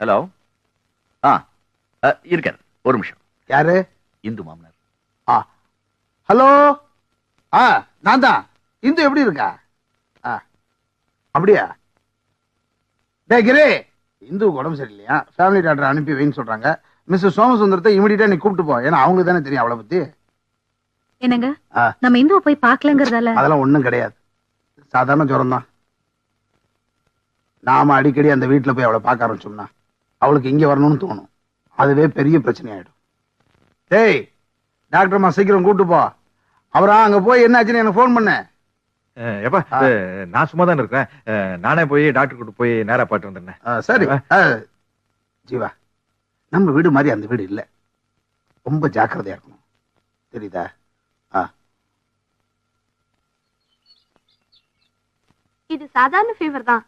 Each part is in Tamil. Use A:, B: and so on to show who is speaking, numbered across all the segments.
A: ஹலோ. இருக்காரு, ஒரு நிமிஷம்.
B: யாரு?
A: இந்து மாமனார்.
B: ஹலோ. நான் தான். இந்து எப்படி இருக்கா? அப்படியா? டேய் கிரே, இந்துவுக்கு உடம்பு சரியில்லையா, ஃபேமிலி டாக்டர் அனுப்பி வைன்னு சொல்றாங்க. மிஸ்டர் சோமசுந்தரத்தை இமிடியேட்டா நீ கூப்பிட்டு போ, ஏன்னா அவங்களுக்கு தானே தெரியும் அவளை பத்தி.
C: என்னங்க, நம்ம இந்துவை போய் பார்க்கலங்கிறதால?
B: அதெல்லாம் ஒண்ணும் கிடையாது, சாதாரண ஜுரம் தான். நாம அடிக்கடி அந்த வீட்டுல போய் அவளை பார்க்க ஆரம்பிச்சோம்னா அவளுக்கு இங்க வரணும்னு தோணும். அதுவே பெரிய பிரச்சனை ஆயிடும். டேய் டாக்டர்மா, சீக்கிரம் கூப்பிட்டு போ. அவரா அங்க போய் என்னாச்சுன்னு எனக்கு போன் பண்ண.
D: எப்ப நான் சும்மா தானே இருக்கேன், நானே போய் டாக்டர் கூட்டு போய் நேரா பாட்டு வந்துடுறேன்.
B: சரி ஜீவா, நம்ம வீடு மாதிரி அந்த வீடு இல்ல, ரொம்ப ஜாக்கிரதையா இருக்கணும், தெரியுதா?
E: இது சாதாரண ஃபீவர் தான்,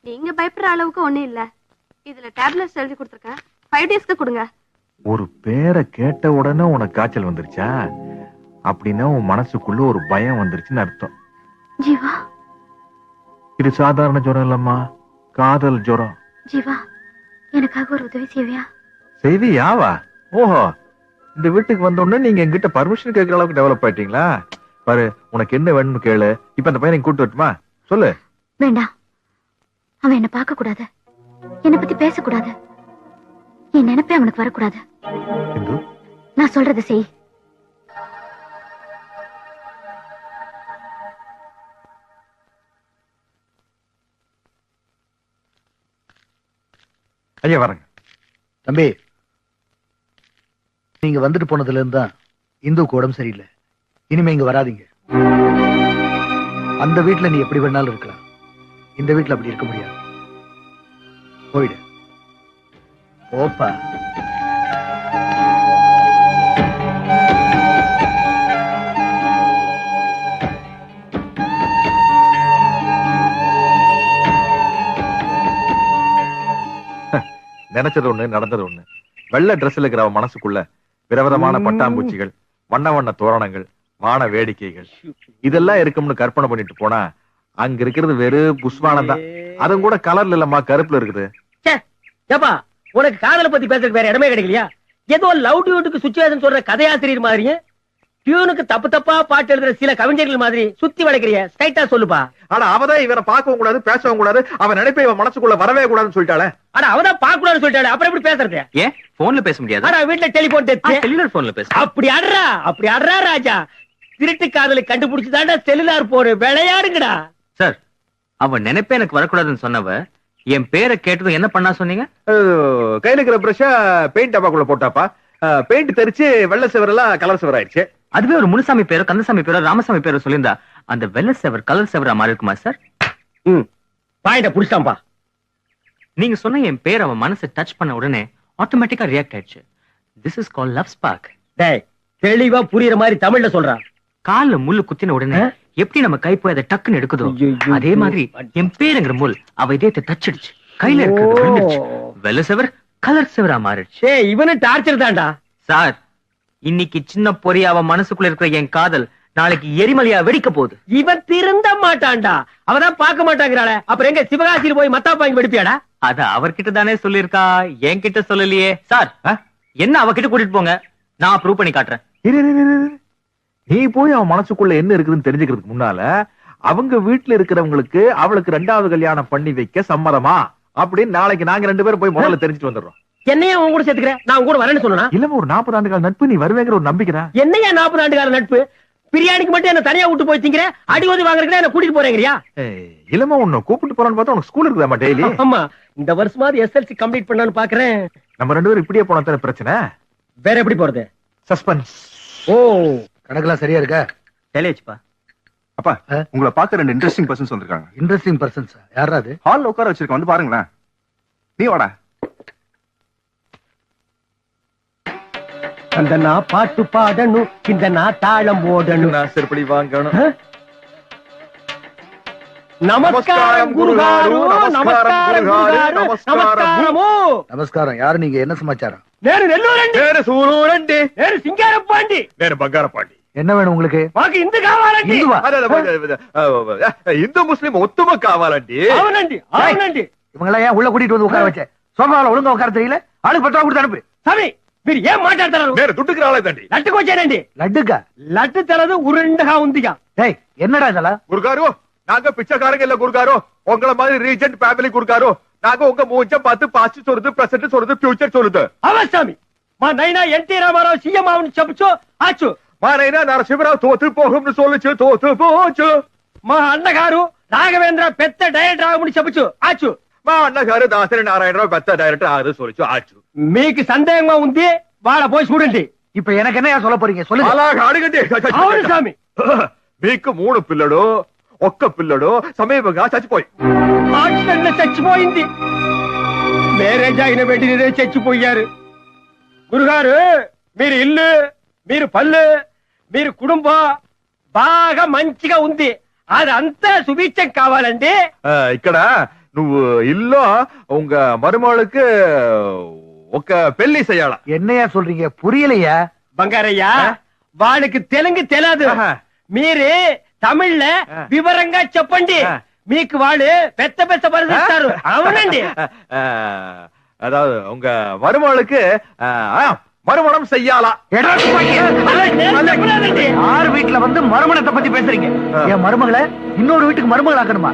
E: நீங்க பயப்படுற அளவுக்கு ஒண்ணும் இல்ல. இதுல டேப்லெட்ஸ் எழுதி கொடுத்துருக்கேன், 5 டேஸ்க்கு கொடுங்க.
D: ஒரு பேரை கேட்ட உடனே உனக்கு காய்ச்சல் வந்துருச்சா? அப்படின்னா உன் மனசுக்குள்ள ஒரு பயம் வந்துருச்சுன்னு அர்த்தம்.
C: ஜீவா,
D: இது சாதாரண ஜுரம் இல்லம்மா, காதல் ஜுரம்.
C: ஜீவா, எனக்காக ஒரு உதவி செய்வியா?
D: செய்வியாவா? ஓஹோ, இந்த வீட்டுக்கு வந்த உடனே நீங்க என்கிட்ட பர்மிஷன் கேட்கற அளவுக்கு டெவலப் ஆயிட்டீங்களா? பாரு, உனக்கு என்ன வேணும்னு கேளு. இப்ப அந்த பையனை கூட்டு வரட்டுமா? சொல்லு.
C: வேண்டாம், அவன் என்ன பார்க்க கூடாது, என்னை பத்தி பேசக்கூடாது, என் நினைப்பே அவனுக்கு வரக்கூடாது. நான் சொல்றதை செய்.
D: ஐயா வரங்க.
F: தம்பி, நீங்க வந்துட்டு போனதுல இருந்து தான் இந்துக்கு உடம்பு சரியில்லை. இனிமே இங்க வராதீங்க. அந்த வீட்டுல நீ எப்படி வேணாலும் இருக்கலாம், இந்த வீட்டுல அப்படி இருக்க முடியாது. போயிடு. ஓப்பா.
D: நினைச்சது ஒண்ணு, நடந்தது ஒண்ணு. வெள்ளை டிரெஸ்ல இருக்கிற அவன் மனசுக்குள்ள விதவிதமான பட்டாம்பூச்சிகள், வண்ண வண்ண தோரணங்கள், வான வேடிக்கைகள் இதெல்லாம் இருக்கும்னு கற்பனை பண்ணிட்டு போனா அங்க இருக்கிறது வெறும் புஷ்வானம் தான். அதுவும் கூட கலர்ல இல்லம்மா, கருப்புல இருக்குது.
G: ஏப்பா, உனக்கு காதலை பத்தி பேசுறதுக்கு வேற இடமே கிடைக்கலையா? ஏதோ லவ் டியூட்டுக்கு சுச்சுவேஷன் சொல்ற கதையாசிரியர் மாதிரியே டியூனுக்கு தப்பு தப்பா பாட்டு எழுதுற சில கவிஞர்கள் மாதிரி சுத்தி வளைக்கிறிய. ஸ்ட்ரைட்டா சொல்லுப்பா.
D: ஆனா அவதான் இவனை பார்க்கவும் கூடாது, பேசவும் கூடாது, அவன் நினைப்பை இவன் மனசுக்குள்ள வரவே கூடாதுன்னு சொல்லிட்டாளே.
G: ஆனா அவதான் பார்க்க கூடாதுன்னு சொல்லிட்டாளே, அப்புறம் எப்படி பேசுறது?
A: ஏன் போன்ல பேச முடியாது?
G: ஆனா வீட்டுல டெலிபோன்
A: செல்லுலார் போன்ல பேச.
G: அப்படி ஆடுறா ராஜா. திருட்டு காதலை கண்டுபிடிச்சுதாண்டா செல்லுலார் போரு விளையாடுங்கடா.
A: சார், அவன் நினைப்பே எனக்கு வரக்கூடாதுன்னு சொன்னவ என் பேரை கேட்டதும் என்ன பண்ணா சொன்னீங்க?
D: கையில இருக்கிற பிரஷ பெயிண்ட் டப்பாக்குள்ள போட்டாப்பா, பெயிண்ட் தெரிச்சு வெள்ளை செவரெல்லாம் கலர் செவர் ஆயிடுச்சு.
A: அதுவே ஒரு முனுசாமி பேரோ, கந்தசாமி பேரோ, ராமசாமி பேரோ சொல்லியிருந்தா அந்த வெள்ளை செவர் கலர் செவரா மாறி இருக்குமா சார்?
G: பாயிண்ட புடிச்சாம்பா.
A: நீங்க சொன்ன என் பேர் அவன் மனசை டச் பண்ண உடனே ஆட்டோமேட்டிக்கா ரியாக்ட் ஆயிடுச்சு. This is called love spark.
G: டேய், தெளிவா புரியுற மாதிரி தமிழ்ல சொல்றான்.
A: கால்ல முள்ளு குத்தின உடனே எப்படி நம்ம கை போய் அதை டக்குன்னு எடுக்குதோ, அதே மாதிரி என் பேருங்கிற முள் அவ இதயத்தை தச்சிடுச்சு. கையில இருக்கிறது வெள்ளை செவர் கலர் செவரா மாறிடுச்சு.
G: இவனு டார்ச்சர் தான்டா
A: சார். இன்னைக்கு சின்ன பொறி அவன் மனசுக்குள்ள இருக்கிற என் காதல் நாளைக்கு எரிமலையா வெடிக்க போகுது.
G: இவன் திருந்த மாட்டான்டா, அவதான் பார்க்க மாட்டாங்கிறாள. அப்புறம் எங்க சிவகாசியில் போய் மத்தாப்பு வாங்கி வெடிப்பியாடா?
A: அத அவர்கிட்ட தானே சொல்லிருக்கா, என்கிட்ட சொல்லலையே. சார், என்ன அவகிட்ட கூட்டிட்டு போங்க, நான் ப்ரூவ் பண்ணி காட்டுறேன்.
D: நீ போய் அவன் மனசுக்குள்ள என்ன இருக்குதுன்னு தெரிஞ்சுக்கிறதுக்கு முன்னால அவங்க வீட்டுல இருக்கிறவங்களுக்கு அவளுக்கு 2வது கல்யாணம் பண்ணி வைக்க சம்மதமா அப்படின்னு நாளைக்கு நாங்க 2 பேரும் போய் முதல்ல தெரிஞ்சுட்டு வந்துடுறோம்.
G: என்னையா உன் கூட சேர்த்துக்கிறேன், நான் கூட வரேன்னு சொன்னா?
D: இல்ல, ஒரு 40 ஆண்டு கால நட்பு, நீ வருவேங்கிற ஒரு நம்பிக்கை.
G: என்னையா 40 ஆண்டு கால நட்பு? பிரியாணிக்கு மட்டும் என்ன தனியா விட்டு போய் திங்கிற, அடி ஓதி வாங்குறதுக்கு என்ன கூட்டிட்டு போறேங்கறியா?
D: இல்லமா, உன்னை கூப்பிட்டு போறான்னு பார்த்தா உனக்கு ஸ்கூல் இருக்குதாமா டெய்லி?
G: ஆமா, இந்த வருஷமாவது SLC கம்ப்ளீட் பண்ணலாம்னு பாக்குறேன்.
D: நம்ம 2 பேரும் இப்படியே போனா தானே பிரச்சனை.
G: வேற எப்படி போறது?
D: சஸ்பென்ஸ்.
F: ஓ, கணக்கெல்லாம் சரியா இருக்கா?
A: தெளிச்சுப்பா.
H: அப்பா, உங்களை பார்க்க 2 இன்ட்ரெஸ்டிங் பர்சன்ஸ் வந்திருக்காங்க.
F: இன்ட்ரெஸ்டிங் பர்சன்ஸ் யாரா அது?
H: ஹால்ல உட்கார வச்சிருக்க, வந்து பாருங்களேன். நீ வாடா.
G: அந்த நான் பாட்டு பாடணும், இந்த நான் தாளம் ஓடணும்.
D: செருப்படி வாங்கணும்.
G: நமஸ்காரம் குருகாரு, நமஸ்காரம் குருகாரு, நமஸ்காரமோ.
F: நமஸ்காரம். யாரு நீங்க? என்ன சமாச்சாரம்?
G: நேரு நெல்லூரண்டி,
D: நேரு சூரூரண்டி,
G: நேரு சிங்காரப்பாண்டி,
D: நேரு பங்காரப்பாண்டி.
F: என்ன வேணும் உங்களுக்கு?
G: మాకు ఇందు కావాలండి.
D: இந்து முஸ்லிம் ஒத்துமை காவாலண்டி.
G: అవునండి, అవునండి.
F: இவங்க எல்லாம் ஏன் உள்ள கூட்டிட்டு வந்து உட்கார வச்ச? சோஃபாவில் ஒழுங்கா உட்கார தெரியல, ஆளுக்கு 10 ரூபா கொடுத்து அனுப்பு.
G: சாமி మీరు ఏం మాట్లాడతారు?
D: வேற துட்டுக்கு ஆளே தாண்டி
G: లట్టుకు వచ్చానండి.
F: லட்டுக்கா?
G: లట్టు తెలదు ఉరుండగా ఉందిగా.
F: டேய், என்னடா இதெல்லாம்?
D: குருகாரு நாங்க பிச்சைக்காரங்க இல்ல குருகாரு, உங்கள மாதிரி ரீஜென்ட் ஃபேமிலி குருகாரு. நாங்க உங்க மூஞ்ச பார்த்து பாஸ்ட் சொல்லுது, பிரசன்ட் சொல்லுது, ஃபியூச்சர் சொல்லுது.
G: అవస్వామి మా నైనా ఎన్టీ రామారావు సీఎం అవును చెప్పొచ్చు ఆచు.
D: మా నైనా నరసింహరావు తోத்து పోహంను சொல்லுச்சு, తోத்து పోచ్చు.
G: మా అన్నగారు రాఘవేంద్ర పెద్ద డైరెక్టర్ ఆగుమని చెప్పొచ్చు ఆచు.
D: మా అన్నగారు దాసరి నారాయణరావు పెద్ద డైరెక్టర్ ఆరు சொல்லுச்சு ఆచు.
G: మీకు సందేహంగా ఉంది వాళ్ళ పోయి చూడండి.
F: இப்ப எனக்கு என்னையா சொல்ல போறீங்க? சொல்லுங்க.
D: అలా అడగండి.
G: అవును స్వామి.
D: మీకు 3 పిల్లలు, ఒక్క పిల్లడు సమీపంగా చచ్చిపోయి
G: యాక్సిడెంట్ లో చచ్చిపోయింది. మ్యారేజ్ అయిన వెంటనే చచ్చిపోయారు. గురుగారు మీరు ఇల్లు, మీరు పళ్ళు, మీరు కుటుంబం బాగా మంచిగా ఉంది. అదంతా సుభిక్షం కావాలండి.
D: ఇక్కడ నువ్వు ఇల్లు உங்க மருமகளுக்கு ఒక పెళ్లి చేయాల.
F: என்னையா சொல்றீங்க? புரியலையா?
G: బంగారయ్య వాళ్ళకి తెలుగు తెలియదు. మీరు తమిళ్ల వివరంగా చెప్పండి. మీకు వాళ్ళు పెద్ద పెద్ద పనులు ఇస్తారు. అవునండి.
D: அதாவது உங்க மருமகளுக்கு மறுமணம் செய்யாலா.
F: யார் வீட்டுல வந்து மறுமணத்தை பத்தி பேசுறீங்க? என் மருமகளை இன்னொரு வீட்டுக்கு மருமகள் ஆக்கணுமா?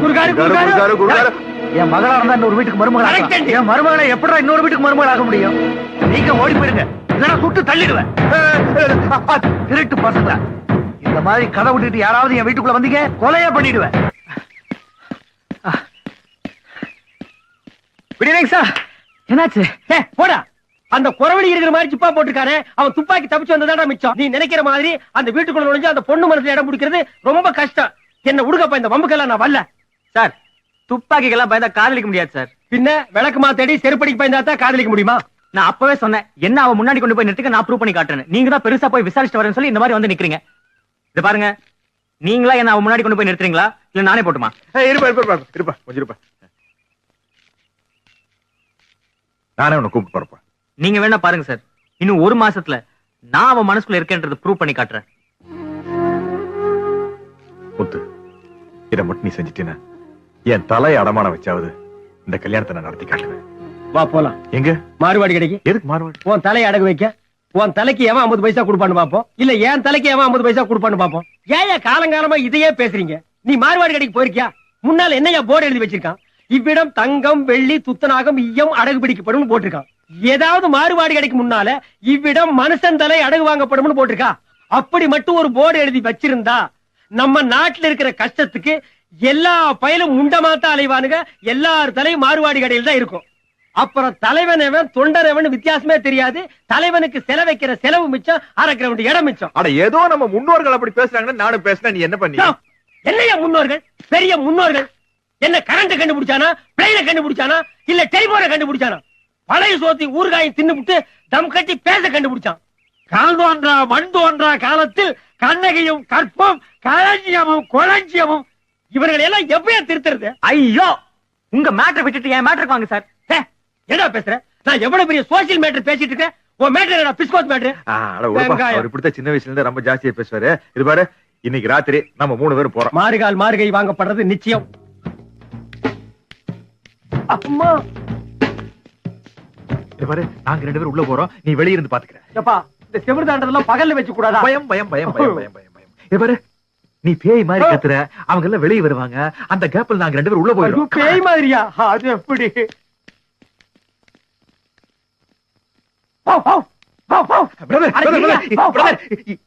G: గురుగారు
D: குருகாரு
G: గురుగారు
D: குருகாரு
F: என் மகளா இருந்தா இன்னொரு வீட்டுக்கு மருமகள் ஆக்கலாம். என் மருமகளை எப்படா இன்னொரு வீட்டுக்கு மருமகள் ஆக முடியும்? நீங்க ஓடி போயிருங்க, இல்லைன்னா சுட்டு தள்ளிடுவேன். திருட்டு பசங்களா, இந்த மாதிரி கதை விட்டுட்டு யாராவது என் வீட்டுக்குள்ள வந்தீங்க கொலையா பண்ணிடுவேன்.
A: சார் என்னாச்சு?
G: போடா. அந்த குறவழி இருக்கிற மாதிரி சிப்பா போட்டுருக்கானே, அவன் துப்பாக்கி தப்பிச்சு வந்ததாடா மிச்சம். நீ நினைக்கிற மாதிரி அந்த வீட்டுக்குள்ள நுழைஞ்சு அந்த பொண்ணு மனசுல இடம் பிடிக்கிறது ரொம்ப கஷ்டம். என்ன உடுக்கப்ப இந்த வம்புக்கெல்லாம் நான் வரல.
A: சார் துப்பாக்கிக்கெல்லாம் பயந்தா காதலிக்க முடியாது சார்.
G: பின்ன விளக்கு மாத்தடி செருப்படிக்கு பயந்தாதான் காதலிக்க முடியுமா?
A: நான் அப்பவே சொன்னேன், என்ன அவன் முன்னாடி கொண்டு போய் நிறுத்துக்க, நான் ப்ரூவ் பண்ணி காட்டுறேன். நீங்க தான் பெருசா போய் விசாரிச்சுட்டு வரேன்னு சொல்லி இந்த மாதிரி வந்து நிக்கிறீங்க. இது பாருங்க, நீங்களா என்ன அவன் முன்னாடி கொண்டு போய் நிறுத்துறீங்களா இல்ல நானே போட்டுமா?
D: இருப்பா இருப்பா இருப்பா கொஞ்சம் இருப்பா. நானே உன்னை கூப்பிட்டு போறப்பா.
A: நீங்க வேணா பாருங்க சார், இன்னும் 1 மாசத்துல நான் அவன் மனசுக்குள்ள இருக்கேன்றது ப்ரூவ் பண்ணி காட்டுறேன்.
D: முத்து, இதை மட்டும் நீ செஞ்சுட்டீன்னா என் தலையை அடமான வச்சாவது இந்த கல்யாணத்தை நான் நடத்தி காட்டுவேன்.
G: வா போலாம்.
D: எங்க
G: மாறுவாடி கடைக்கு.
D: எதுக்கு மாறுவாடு?
G: உன் தலையை அடகு வைக்க. உன் தலைக்கு எவன் 50 பைசா கொடுப்பான்னு பாப்போம், இல்ல என் தலைக்கு எவன் 50 பைசா கொடுப்பான்னு பாப்போம். ஏன் காலங்காலமா இதையே பேசுறீங்க? நீ மாறுவாடி கடைக்கு போயிருக்கியா? முன்னால என்னையா போர்டு எழுதி வச்சிருக்கான்? இவ்விடம் தங்கம் வெள்ளி துத்தநாகம் ஈயம் அடகு பிடிக்கப்படும் போட்டிருக்கான். ஏதாவது மாறுவாடி கடைக்கு முன்னால இவ்விடம் மனுஷன் தலை அடகு வாங்கப்படும் போட்டிருக்கா? அப்படி மட்டும் ஒரு போர்டு எழுதி வச்சிருந்தா நம்ம நாட்டுல இருக்கிற கஷ்டத்துக்கு எல்லா பயலும் முண்டமாத்தான் அலைவானுங்க. எல்லார் தலையும் மாறுவாடி கடையில் தான் இருக்கும். அப்புறம் தலைவன் தொண்டரவன் வித்தியாசமே தெரியாது. தலைவனுக்கு செலவு வைக்கிற செலவு மிச்சம், அரைக்கிற இடம் மிச்சம்.
D: அட ஏதோ நம்ம முன்னோர்கள் அப்படி பேசுறாங்கன்னு நானும் பேசினேன். நீ என்ன பண்ணி?
G: என்னையா முன்னோர்கள்? பெரிய முன்னோர்கள் என்ன கரண்ட் கண்டுபிடிச்சானா, பிளைனை கண்டுபிடிச்சானா, இல்ல டெலிபோனை கண்டுபிடிச்சானா? பழைய சோத்தி ஊறுகாயை தின்னுபிட்டு தம் கட்டி பேச கண்டுபிடிச்சான். கால் தோன்றா மண் தோன்றா காலத்தில் கண்ணகையும் கற்பம் களஞ்சியமும் கொளஞ்சியமும் இவர்களை எல்லாம் எப்பயா திருத்துறது?
A: ஐயோ, உங்க மேட்டர் விட்டுட்டு என் மேட்டருக்கு வாங்க சார்.
G: என்ன பேசுற? நான் எவ்வளவு பெரிய சோசியல் மேட்டர் பேசிட்டு இருக்கேன். உன் மேட்டர் என்ன பிஸ்கோத் மேட்டர்?
D: அவர் இப்படித்தான் சின்ன வயசுல இருந்து ரொம்ப ஜாஸ்தியா பேசுவாரு. இது பாரு, இன்னைக்கு ராத்திரி நம்ம 3 பேரும் போறோம்.
G: மாறுகால் மாறுகை வாங்கப்படுறது நிச்சயம். அம்மா,
D: இது பாரு, நாங்க 2 பேரும் உள்ள போறோம், நீ வெளிய இருந்து பாத்துக்கற.
G: எப்பா இந்த செவுரு தாண்டதெல்லாம் பகல்ல வச்சு கூடாதா?
D: பயம் பயம் பயம் பயம் பயம் பயம் பயம். இது பாரு, நீ பேய் மாதிரி கத்துற, அவங்க எல்லாம் வெளிய வருவாங்க. அந்த கேப்ல நாங்க 2 பேரும் உள்ள போயிடுவோம்.
G: பேய் மாதிரியா? அது எப்படி?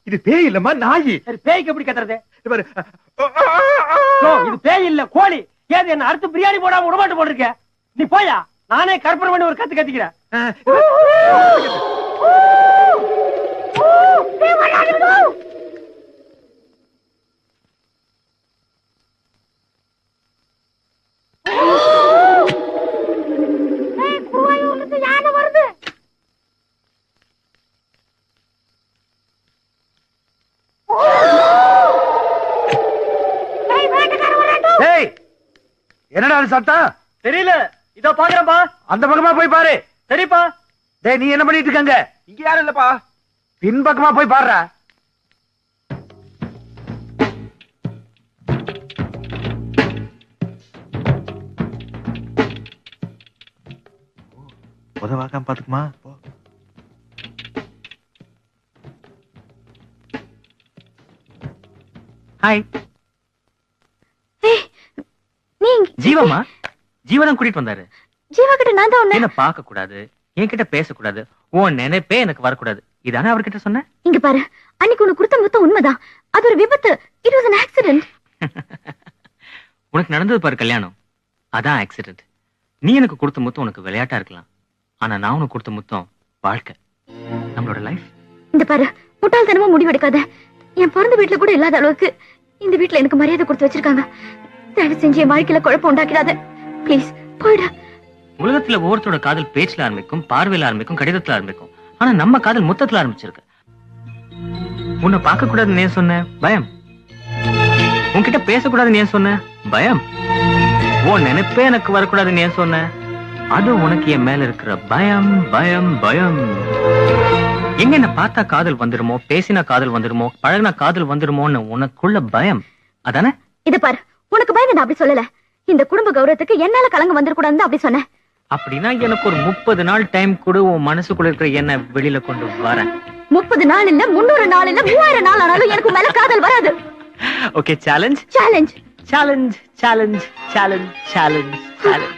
D: இது பேய் இல்லம்மா, நாயி.
G: பேய்க்கு எப்படி கத்துறது?
D: இது பாரு,
G: இது பேய் இல்ல, கோழி. ஏது என்ன அடுத்து பிரியாணி போடாம விடமாட்டு போட்டிருக்க? நீ போயா, நானே கற்பனை பண்ணி ஒரு கத்து கத்திக்கிறேன்.
F: என்னடா அது சத்தம்?
G: தெரியல, இதோ பாக்குறப்பா.
F: அந்த பக்கமா போய் பாரு.
G: சரிப்பா.
F: டேய், நீ என்ன பண்ணிட்டு இருக்காங்க?
D: இங்க யாரும் இல்லப்பா.
F: பின்பக்கமா போய் பாருடா.
D: உதவாக்காம பாத்துக்குமா போ.
A: ஹாய்
C: ஏய், நீ
A: ஜீவாமா ஜீவா தான் கூட்டிட்டு வந்தாரு.
C: ஜீவா கிட்ட நான் தான் உன்னை
A: என்ன பார்க்க கூடாது, என்கிட்ட பேசக்கூடாது, உன் நினைப்பே எனக்கு வரக்கூடாது. இதானே அவர்கிட்ட சொன்ன.
C: இங்க பாரு, அன்னைக்கு உனக்கு கொடுத்த முத்தம் உண்மைதான். அது ஒரு விபத்து. It was an accident.
A: உனக்கு நடந்தது பாரு கல்யாணம், அதான் ஆக்சிடென்ட். நீ எனக்கு கொடுத்த முத்தம் உனக்கு விளையாட்டா இருக்கலாம், ஆனா நான் உனக்கு கொடுத்த முத்தம் வாழ்க்கை, நம்மளோட லைஃப்.
C: இந்த பாரு, முட்டாள்தனமா முடிவெடுக்காத. என் பிறந்த வீட்டுல கூட இல்லாத அளவுக்கு இந்த வீட்டுல எனக்கு மரியாதை கொடுத்து வச்சிருக்காங்க. தயவு செஞ்சு என் வாழ்க்கையில குழப்பம் உண்டாக்கிடாத ப்ளீஸ். போயிடு.
A: உலகத்துல ஒவ்வொருத்தரோட காதல் பேச்சுல ஆரம்பிக்கும், பார்வையில ஆரம்பிக்கும், கடிதத்துல ஆரம்பிக்கும். ஆனா நம்ம காதல் முத்தத்துல ஆரம்பிச்சிருக்கு. உன்னை பார்க்க கூடாதுன்னு ஏன் சொன்ன? பயம். உன்கிட்ட பேசக்கூடாதுன்னு ஏன் சொன்ன? பயம். உன் நினைப்பே எனக்கு வரக்கூடாதுன்னு ஏன் சொன்ன? அது உனக்கு என் மேல இருக்கிற பயம், பயம், பயம். எங்க என்ன பார்த்தா காதல் வந்துருமோ, பேசினா காதல் வந்துருமோ, பழகினா காதல் வந்துருமோன்னு உனக்குள்ள பயம், அதானே?
C: இத பாரு, உனக்கு பயந்து நான் அப்படி சொல்லல. இந்த குடும்ப கௌரவத்துக்கு என்னால கலங்க வந்துடக்கூடாதுன்னு அப்படி சொன்னேன்.
A: அப்படின்னா எனக்கு ஒரு 30 நாள் டைம் கொடு, உன் மனசுக்குள்ள இருக்கிற என்ன வெளியில கொண்டு வரேன்.
C: 30 நாள் இல்ல, 300 நாள் இல்ல, 3000 நாள் ஆனாலும் எனக்கு மேல காதல் வராது.
A: Okay, challenge
C: challenge
A: challenge challenge challenge challenge challenge.